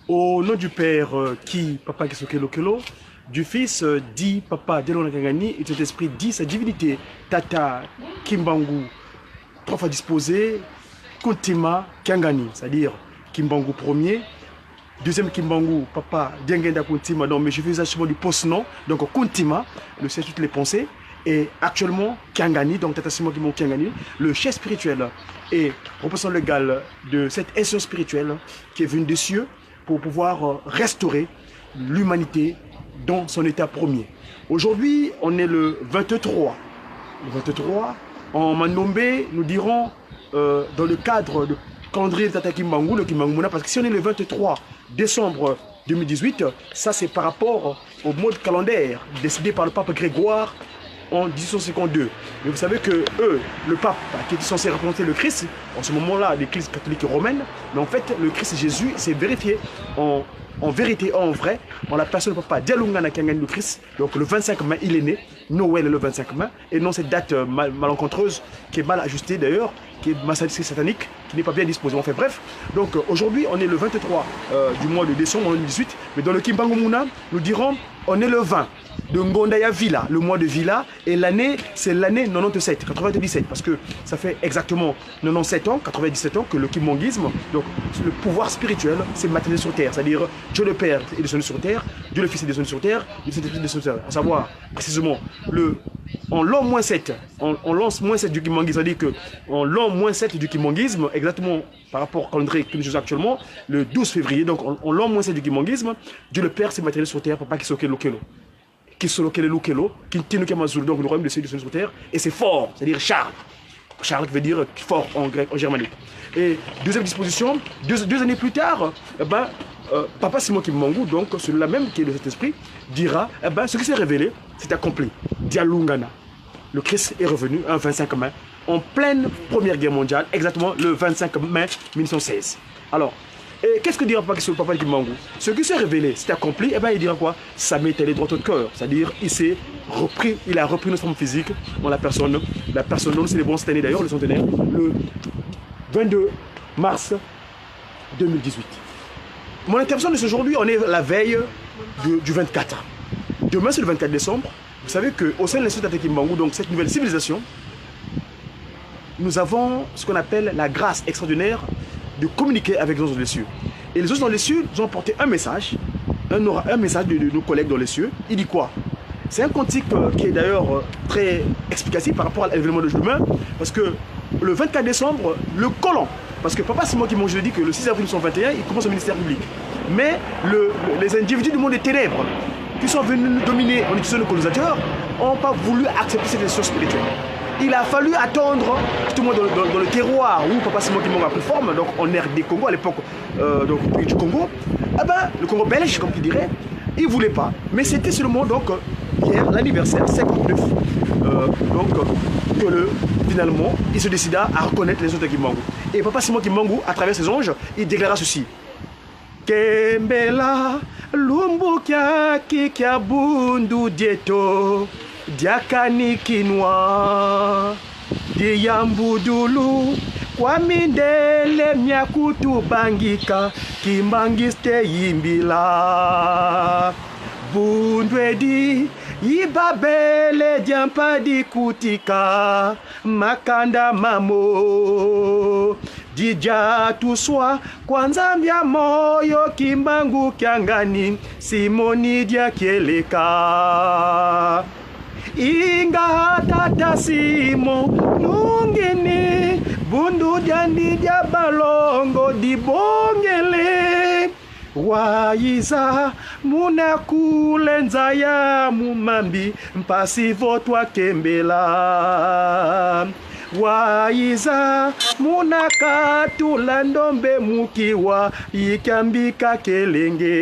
Au nom du Père qui, Papa Kisoke Lokelo, du Fils dit Papa Delona Kangani, et de cet esprit dit sa divinité, Tata Kimbangu, trois fois disposé, Kuntima Kangani, c'est-à-dire Kimbangu premier, deuxième Kimbangu, Papa Diengenda Kuntima, donc mais je fais exactement du post-nom, donc Kuntima, le siège de toutes les pensées, et actuellement Kangani, donc Tata Simon Kimbangu Kangani, le chef spirituel et représentant légal de cette essence spirituelle qui est venue des cieux, pour pouvoir restaurer l'humanité dans son état premier. Aujourd'hui, on est le 23. Le 23, en Mandombe, nous dirons, dans le cadre de calendrier de Tata Kimbangu, le Kimbangu Muna, parce que si on est le 23 décembre 2018, ça c'est par rapport au mode calendaire décidé par le pape Grégoire en 1852. Mais vous savez que eux, le pape qui était censé représenter le Christ, en ce moment-là, l'Église catholique romaine, mais en fait, le Christ Jésus s'est vérifié en vérité, en vrai, en la personne du papa Dialungana Kangani le Christ. Donc le 25 mai, il est né. Noël est le 25 mai. Et non cette date malencontreuse, qui est mal ajustée d'ailleurs, qui est maçonnerie satanique, qui n'est pas bien disposée. Enfin bref, donc aujourd'hui, on est le 23 du mois de décembre 2018. Mais dans le Kimbangu Muna, nous dirons, on est le 20 de Ngondaya Villa, le mois de Villa. Et l'année, c'est l'année 97, parce que ça fait exactement 97 ans, 97 ans que le kimbanguisme, donc le pouvoir spirituel, s'est matérialisé sur terre. C'est-à-dire Dieu le Père est descendu sur terre, Dieu le Fils est descendu sur terre, Dieu le Saint-Esprit est descendu sur terre. À savoir, précisément, en l'an moins 7, en l'an moins 7 du kimbanguisme, c'est-à-dire que en l'an moins 7 du kimbanguisme, exactement par rapport au calendrier que nous faisons actuellement, le 12 février, donc en l'an moins 7 du kimbanguisme, Dieu le Père s'est matérialisé sur terre, Papa Kisoke Lokelo. Kisolokelo, Kintinukemazul, donc le royaume de Dieu sur terre, et c'est fort, c'est-à-dire Charles. Charles qui veut dire fort en grec, en germanique. Et deuxième disposition, deux années plus tard, Papa Simon Kimbangu, donc celui-là même qui est de cet esprit, dira ce qui s'est révélé, c'est accompli. Dialungana. Le Christ est revenu un 25 mai, en pleine Première Guerre mondiale, exactement le 25 mai 1916. Alors, et qu'est-ce que dira Papa Kimbangu? Ce qui s'est révélé, c'est accompli, il dira quoi? Ça m'est allé droit au cœur. C'est-à-dire, il a repris notre forme physique dans la personne dont nous célébrons cette année d'ailleurs, le centenaire, le 22 mars 2018. Mon intervention de ce aujourd'hui, on est la veille du 24. Demain, c'est le 24 décembre. Vous savez qu'au sein de l'Institut Tata Kimbangu, donc cette nouvelle civilisation, nous avons ce qu'on appelle la grâce extraordinaire de communiquer avec les autres dans les cieux. Et les autres dans les cieux nous ont porté un message, un message de nos collègues dans les cieux. Il dit quoi? C'est un cantique qui est d'ailleurs très explicatif par rapport à l'événement de demain, parce que le 24 décembre, le colon, parce que Papa Simon Kimbangu, je le dis que le 6 avril 1921, il commence au ministère public. Mais les individus du monde des ténèbres, qui sont venus nous dominer en utilisant le colonisateur, n'ont pas voulu accepter cette décision spirituelle. Il a fallu attendre, justement dans le terroir où Papa Simon Kimbangu a pris forme, donc en RD Congo à l'époque du Congo, le Congo belge, comme tu dirais, il ne voulait pas. Mais c'était seulement donc hier, l'anniversaire 59, que finalement, il se décida à reconnaître les autres Kimbangu. Et Papa Simon Kimbangu, à travers ses anges, il déclara ceci. Kembela lumbukia kikia bundu dieto diakani kinwa diyambudulu kwa mindele myakutu bangika kimbangiste yimbila bundwedi ibabele diampadi kutika makanda mamo Dija tuswa kwanza mbya moyo Kimbangu Kyangani Simoni dia kieleka Inga tata Simo nungini Bundu jandi dia balongo dibongele Waiza munakulenza ya mumambi Mpasivo twa kembela Waiza munakatula ndombe mukiwa ikambika kelenge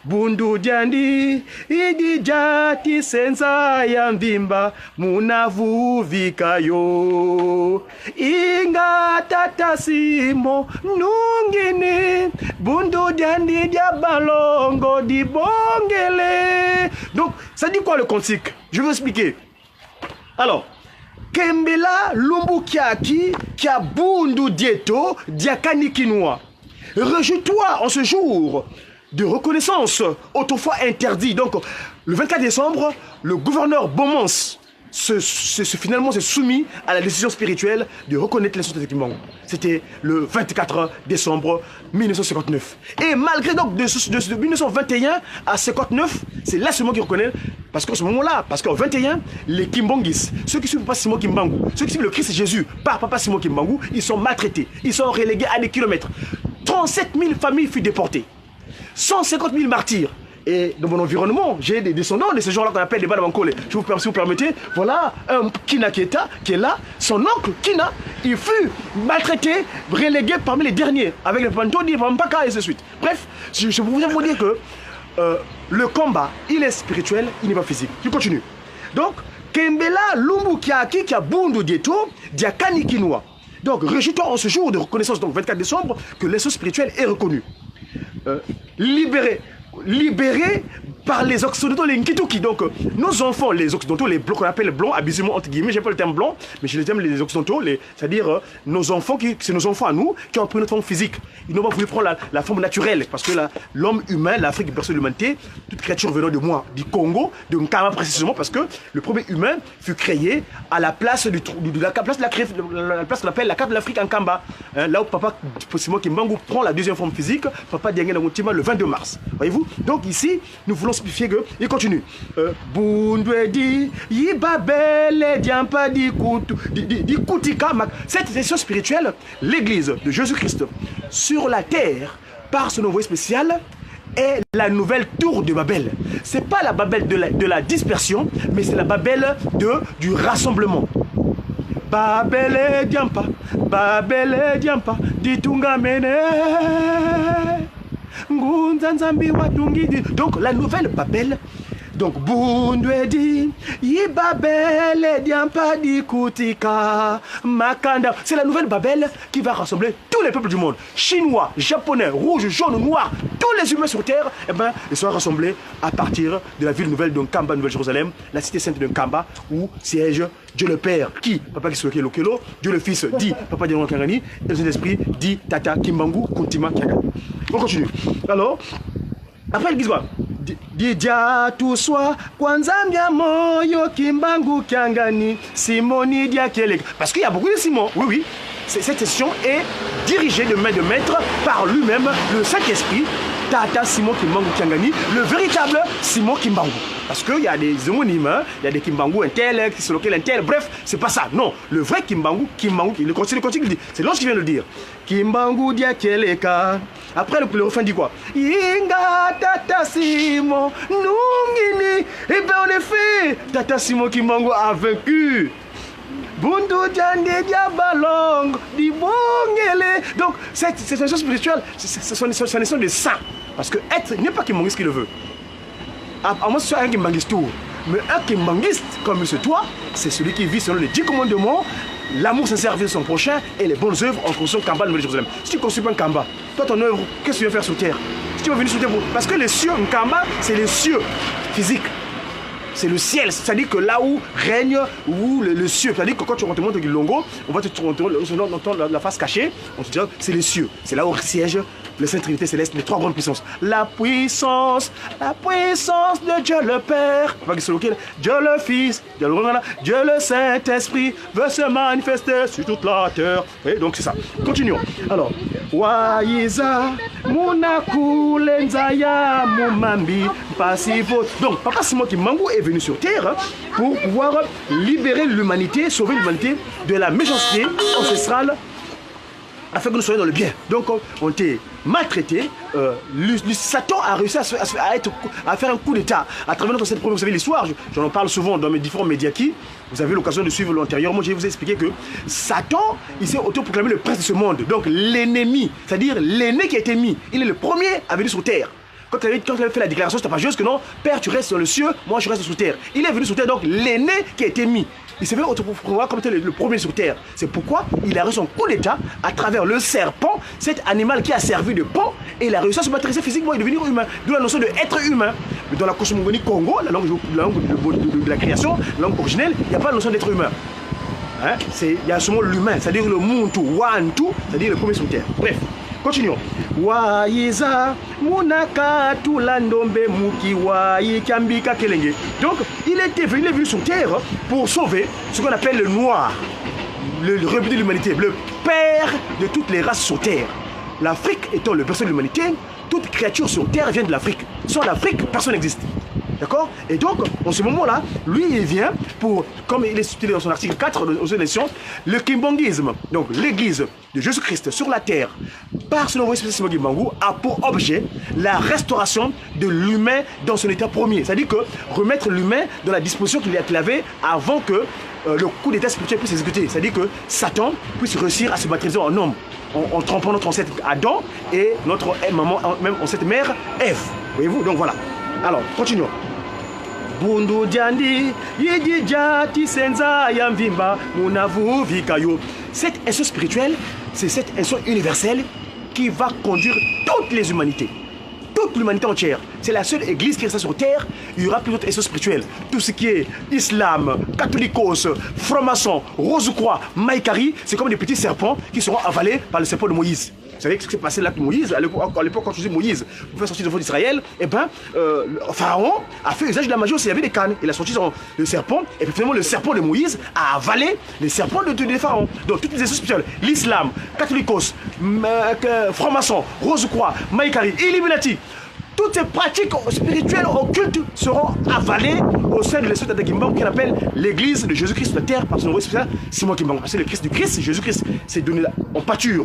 Bundu jandi idijati senza ya mvimba munavuvikayo Inga tata Simo nungini Bundu jandi dia balongo dibongele. Donc ça dit quoi le cantique? Je vais expliquer. Alors Kembela lumbu kiaki kia bundu dieto diakani kinwa. Réjouis-toi en ce jour de reconnaissance autrefois interdit. Donc, le 24 décembre, le gouverneur Beaumont finalement s'est soumis à la décision spirituelle de reconnaître l'essence de Kimbangu. C'était le 24 décembre 1959. Et malgré donc de 1921 à 59, c'est là seulement qu'il reconnaît, parce qu'en ce moment-là, parce qu'en 21, les Kimbangis, ceux qui suivent Papa Simon Kimbangu, ceux qui suivent le Christ Jésus par Papa Simon Kimbangu, ils sont maltraités, ils sont relégués à des kilomètres. 37 000 familles furent déportées, 150 000 martyrs. Et dans mon environnement, j'ai des descendants de ces gens-là qu'on appelle les Badabankole. Si vous permettez, voilà un Kina Keta qui est là. Son oncle Kina, il fut maltraité, relégué parmi les derniers, avec le Pantoni, Pampaka et ainsi de suite. Bref, je peux vous dire que le combat, il est spirituel, il n'est pas physique. Je continue. Donc, Kembela Lumbu Kiaki qui a Bundu Dieto, Diakani Kinwa. Donc, réjouis-toi en ce jour de reconnaissance, donc 24 décembre, que l'essence spirituelle est reconnue. Libérés par les occidentaux, les Nkituki. Donc, nos enfants, les occidentaux, les blancs qu'on appelle les blancs, abusivement entre guillemets, j'aime pas le terme blanc, mais je les aime les occidentaux, c'est-à-dire nos enfants, c'est nos enfants à nous, qui ont pris notre forme physique. Ils n'ont pas voulu prendre la forme naturelle, parce que l'homme humain, l'Afrique, berceau de l'humanité, toute créature venant de moi, du Congo, de Nkama précisément, parce que le premier humain fut créé à la place la place qu'on appelle la carte de l'Afrique en Kamba. Hein, là où Papa Simon Kimbangu prend la deuxième forme physique, Papa Diangé Ngontima le 22 mars. Voyez-vous? Donc ici, nous voulons spécifier que, il continue. Bundwedi, Yibabele, Diampa, di Kutika. Cette session spirituelle, l'église de Jésus-Christ sur la terre, par son envoyé spécial, est la nouvelle tour de Babel. C'est pas la Babel de la dispersion, mais c'est la Babel du rassemblement. Babele Diampa, Ditunga Mene. Donc la nouvelle Babel, donc Bundwedi, Yibabel, Diampa di Kutika, Makanda. C'est la nouvelle Babel qui va rassembler tous les peuples du monde. Chinois, japonais, rouges, jaunes, noirs, tous les humains sur terre, eh ben, ils seront rassemblés à partir de la ville nouvelle de Nkamba, Nouvelle-Jérusalem, la cité sainte de Nkamba, où siège Dieu le Père, qui, Papa Kisoke Lokelo, Dieu le Fils, dit Papa Dianon Kangani, et le Saint-Esprit, dit Tata Kimbangu Kuntima Kangani. On continue. Alors, après il dit quoi? Didia tout soit Kwanzambia Moyo Kimbangu Kangani, Simoni Diakelek. Parce qu'il y a beaucoup de Simon, oui. Cette session est dirigée de main de maître par lui-même, le Saint-Esprit, Tata Simon Kimbangu Kangani, le véritable Simon Kimbangu. Parce qu'il y a des homonymes, il y a des Kimbangu un tel, qui se localisent un tel, bref, c'est pas ça. Non, le vrai Kimbangu, le continue, il dit, c'est l'ange qui vient de le dire. Kimbangu Diakeleka. Après, le refrain dit quoi? Inga Tata Simon Nungini. Et bien en effet, Tata Simon Kimbangu a vaincu. Bundu Diande Diabalong Dibongele. Donc, cette chose spirituelle, ce sont des saints. Parce que être n'est pas Kimbangiste qui le veut. À moins que ce soit un Kimbangiste tout. Mais un Kimbangiste comme monsieur toi, c'est celui qui vit selon les 10 commandements, l'amour sincère de son prochain et les bonnes œuvres en construisant Kamba de Nouvelle-Jérusalem. Si tu ne construis pas un Kamba, toi ton œuvre, qu'est-ce que tu veux faire sur terre? Si tu veux venir sur terre, parce que les cieux, un Kamba, c'est les cieux physiques. C'est le ciel, c'est-à-dire que là où règne le cieux, c'est-à-dire que quand tu montes au Longo, on va te montrer la face cachée, on te dira c'est les cieux, c'est là où siège le Sainte Trinité céleste, les trois grandes puissances. La puissance de Dieu le Père, Dieu le Fils, Dieu le Saint-Esprit veut se manifester sur toute la terre. Et donc c'est ça. Continuons. Alors, Waiza, Munaku, Lenzaya, Mumambi, Passivo. Donc, Papa Simon Kimbangu est venu sur terre pour pouvoir libérer l'humanité, sauver l'humanité de la méchanceté ancestrale afin que nous soyons dans le bien. Donc on était maltraité. Satan a réussi à faire un coup d'état à travers cette première. Vous savez l'histoire, j'en en parle souvent dans mes différents médias qui. Vous avez l'occasion de suivre l'antérieurement. Je vais vous expliquer que Satan, il s'est autoproclamé le prince de ce monde. Donc l'ennemi, c'est-à-dire l'aîné qui a été mis, il est le premier à venir sur terre. Quand il avait fait la déclaration, c'était pas juste que non, Père, tu restes sur le ciel, moi je reste sur terre. Il est venu sur terre, donc l'aîné qui a été mis. Il s'est fait autoproclamer comme le premier sur terre. C'est pourquoi il a reçu son coup d'état à travers le serpent, cet animal qui a servi de pont, et il a réussi à se matérialiser physiquement et devenir humain. D'où la notion d'être humain. Mais dans la cosmogonie Congo, la langue de la création, la langue originelle, il n'y a pas la notion d'être humain. Hein? Il y a seulement l'humain, c'est-à-dire le Muntu, Wantu, c'est-à-dire le premier sur terre. Bref, continuons. Waiza munaka tulandombe muki wai kambika kelenge. Donc, il est venu sur terre pour sauver ce qu'on appelle le noir, le rebut de l'humanité, le père de toutes les races sur terre. L'Afrique étant le berceau de l'humanité, toute créature sur terre vient de l'Afrique. Sans l'Afrique, personne n'existe. D'accord? Et donc, en ce moment-là, lui, il vient pour, comme il est stipulé dans son article 4 aux élections, le kimbanguisme, donc l'église de Jésus-Christ sur la terre, par son envoyé spécial Kimbangu, a pour objet la restauration de l'humain dans son état premier. C'est-à-dire que remettre l'humain dans la disposition qu'il avait avant que le coup d'état spirituel puisse s'exécuter. C'est-à-dire que Satan puisse réussir à se matérialiser en homme, en trompant notre ancêtre Adam et notre maman, même ancêtre mère Ève. Voyez-vous? Donc voilà. Alors, continuons. Bundu Diandi, Yedi Jati Senza Yamvimba, Munavu Vikayo. Cette essence spirituelle, c'est cette essence universelle qui va conduire toutes les humanités. Toute l'humanité entière. C'est la seule église qui reste sur terre. Il y aura plus d'autres essences spirituelles. Tout ce qui est islam, catholicos, franc-maçon, rose-croix, maïkari, c'est comme des petits serpents qui seront avalés par le serpent de Moïse. Vous savez ce qui s'est passé là avec Moïse, à l'époque quand Jésus Moïse pour faire sortir les enfants d'Israël, et ben, Pharaon a fait usage de la magie aussi, il y avait des cannes, il a sorti le serpent, et puis finalement le serpent de Moïse a avalé les serpents de Pharaon. Donc toutes les essences spirituelles, l'islam, catholicos, franc-maçon, rose-croix, maïkari, illuminati, toutes ces pratiques spirituelles occultes seront avalées au sein de l'esprit de Kimbangu qu'on appelle l'église de Jésus-Christ sur la terre par son envoyé spécial Simon Kimbangu. C'est le Christ du Christ, Jésus-Christ s'est donné en pâture,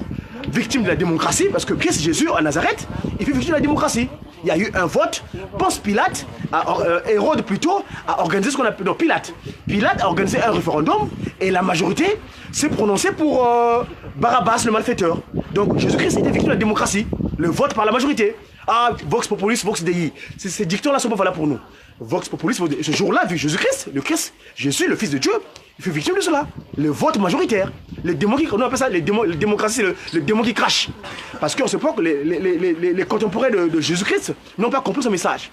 victime de la démocratie, parce que Christ Jésus en Nazareth, il fait victime de la démocratie. Il y a eu un vote, Ponce Pilate, Hérode plutôt, a organisé ce qu'on appelle, non, Pilate a organisé un référendum et la majorité s'est prononcée pour Barabbas, le malfaiteur. Donc Jésus-Christ était victime de la démocratie, le vote par la majorité. Ah, Vox Populis, Vox Dei. Ces dictons-là sont pas valables pour nous. Vox Populis, ce jour-là, vu Jésus-Christ, le Christ, Jésus, le Fils de Dieu, il fait victime de cela. Le vote majoritaire. Les démons qui, on appelle ça, la démocratie, c'est le démon qui crache. Parce qu'on se peut que les contemporains de Jésus-Christ n'ont pas compris son message.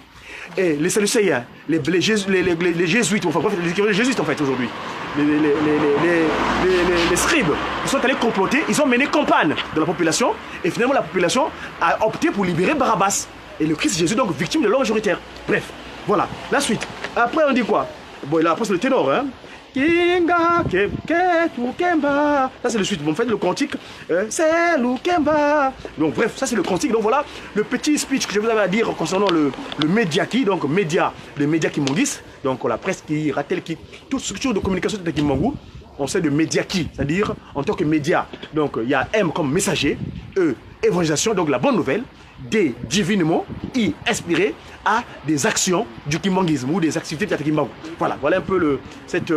Et les Sadducéens, les Jésuites, enfin bref, les Jésuites en fait aujourd'hui, les scribes, ils sont allés comploter, ils ont mené campagne dans la population, et finalement la population a opté pour libérer Barabbas. Et le Christ Jésus donc victime de l'homme majoritaire. Bref, voilà, la suite. Après on dit quoi? Bon, là après c'est le ténor, hein. Kinga, Kemba. Ça c'est le suite. Bon, en fait, le cantique, c'est Lukemba. Donc, bref, ça c'est le cantique. Donc, voilà le petit speech que je vous avais à dire concernant le Médiaki. Donc, les médias Kimbanguistes. Donc, la presse qui ratelle qui. Toute structure de communication de Kimbangu, on sait de Médiaki, c'est-à-dire en tant que média. Donc, il y a M comme messager, E, évangélisation, donc la bonne nouvelle. D, divinement, I, inspiré à des actions du kimbanguisme ou des activités de Kimbangu. Voilà un peu cette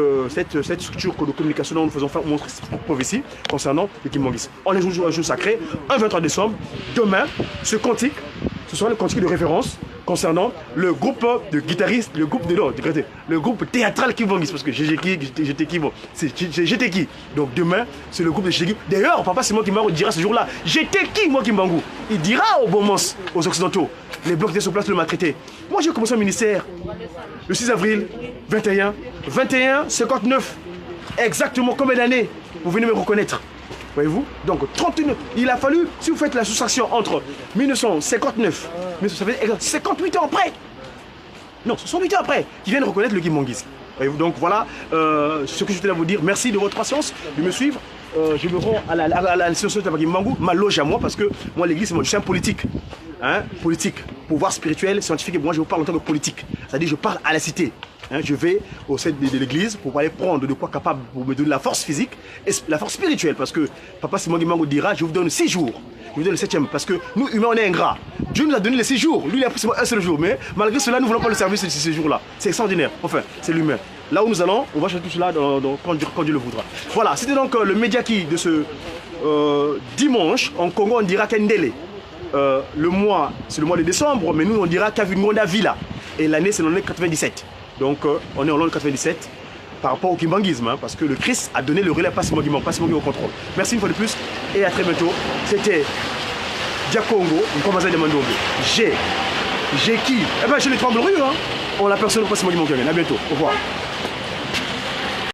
structure de communication dont nous faisons faire montrer ici concernant le kimbanguisme. On est un jour sacré, un 23 décembre. Demain, ce cantique, ce sera le cantique de référence concernant le groupe de guitaristes, le groupe théâtral kimbanguiste, parce que j'étais qui. Donc demain, c'est le groupe de Jéjeki. D'ailleurs, papa Simon Kimbangu dira ce jour-là, j'étais qui moi Kimbangu? Il dira aux Bomans, aux Occidentaux, les blocs qui étaient sur place le maltraiter. Moi j'ai commencé au ministère le 6 avril 59, exactement combien d'années vous venez me reconnaître? Voyez-vous? Donc 39, il a fallu, si vous faites la soustraction entre 1959, ça fait 58 ans après. Non, 68 ans après, qui viennent reconnaître le kimbanguisme. Voyez-vous? Donc voilà ce que je tenais à vous dire. Merci de votre patience, de me suivre. Je me rends à la société de Kimbangu, ma loge à moi, parce que moi l'église, je suis un politique. Hein? Politique, pouvoir spirituel, scientifique, et moi je vous parle en tant que politique. C'est-à-dire je parle à la cité. Hein, je vais au sein de l'église pour aller prendre de quoi capable pour me donner la force physique et la force spirituelle. Parce que Papa Simon Kimbangu dira, je vous donne 6 jours. Je vous donne le 7e. Parce que nous, humains, on est ingrats. Dieu nous a donné les 6 jours. Lui, il a pris seulement un seul jour. Mais malgré cela, nous ne voulons pas le service de ces 6 jours-là. C'est extraordinaire. Enfin, c'est l'humain. Là où nous allons, on va chercher tout cela quand Dieu le voudra. Voilà, c'était donc le Médiaki de ce dimanche. En Congo, on dira Kendele. Le mois, c'est le mois de décembre, mais nous, on dira Kavingonda Villa. Et l'année, c'est l'année 97. Donc, on est en l'an 97 par rapport au kimbanguisme, hein, parce que le Christ a donné le relais à Passimo Kimbangu au contrôle. Merci une fois de plus et à très bientôt. C'était Diakongo, Nkomaza de Mandongo. J'ai qui? Eh ben, j'ai les 3 rue, hein. On la personne au Passimo Kimbangu. À bientôt. Au revoir.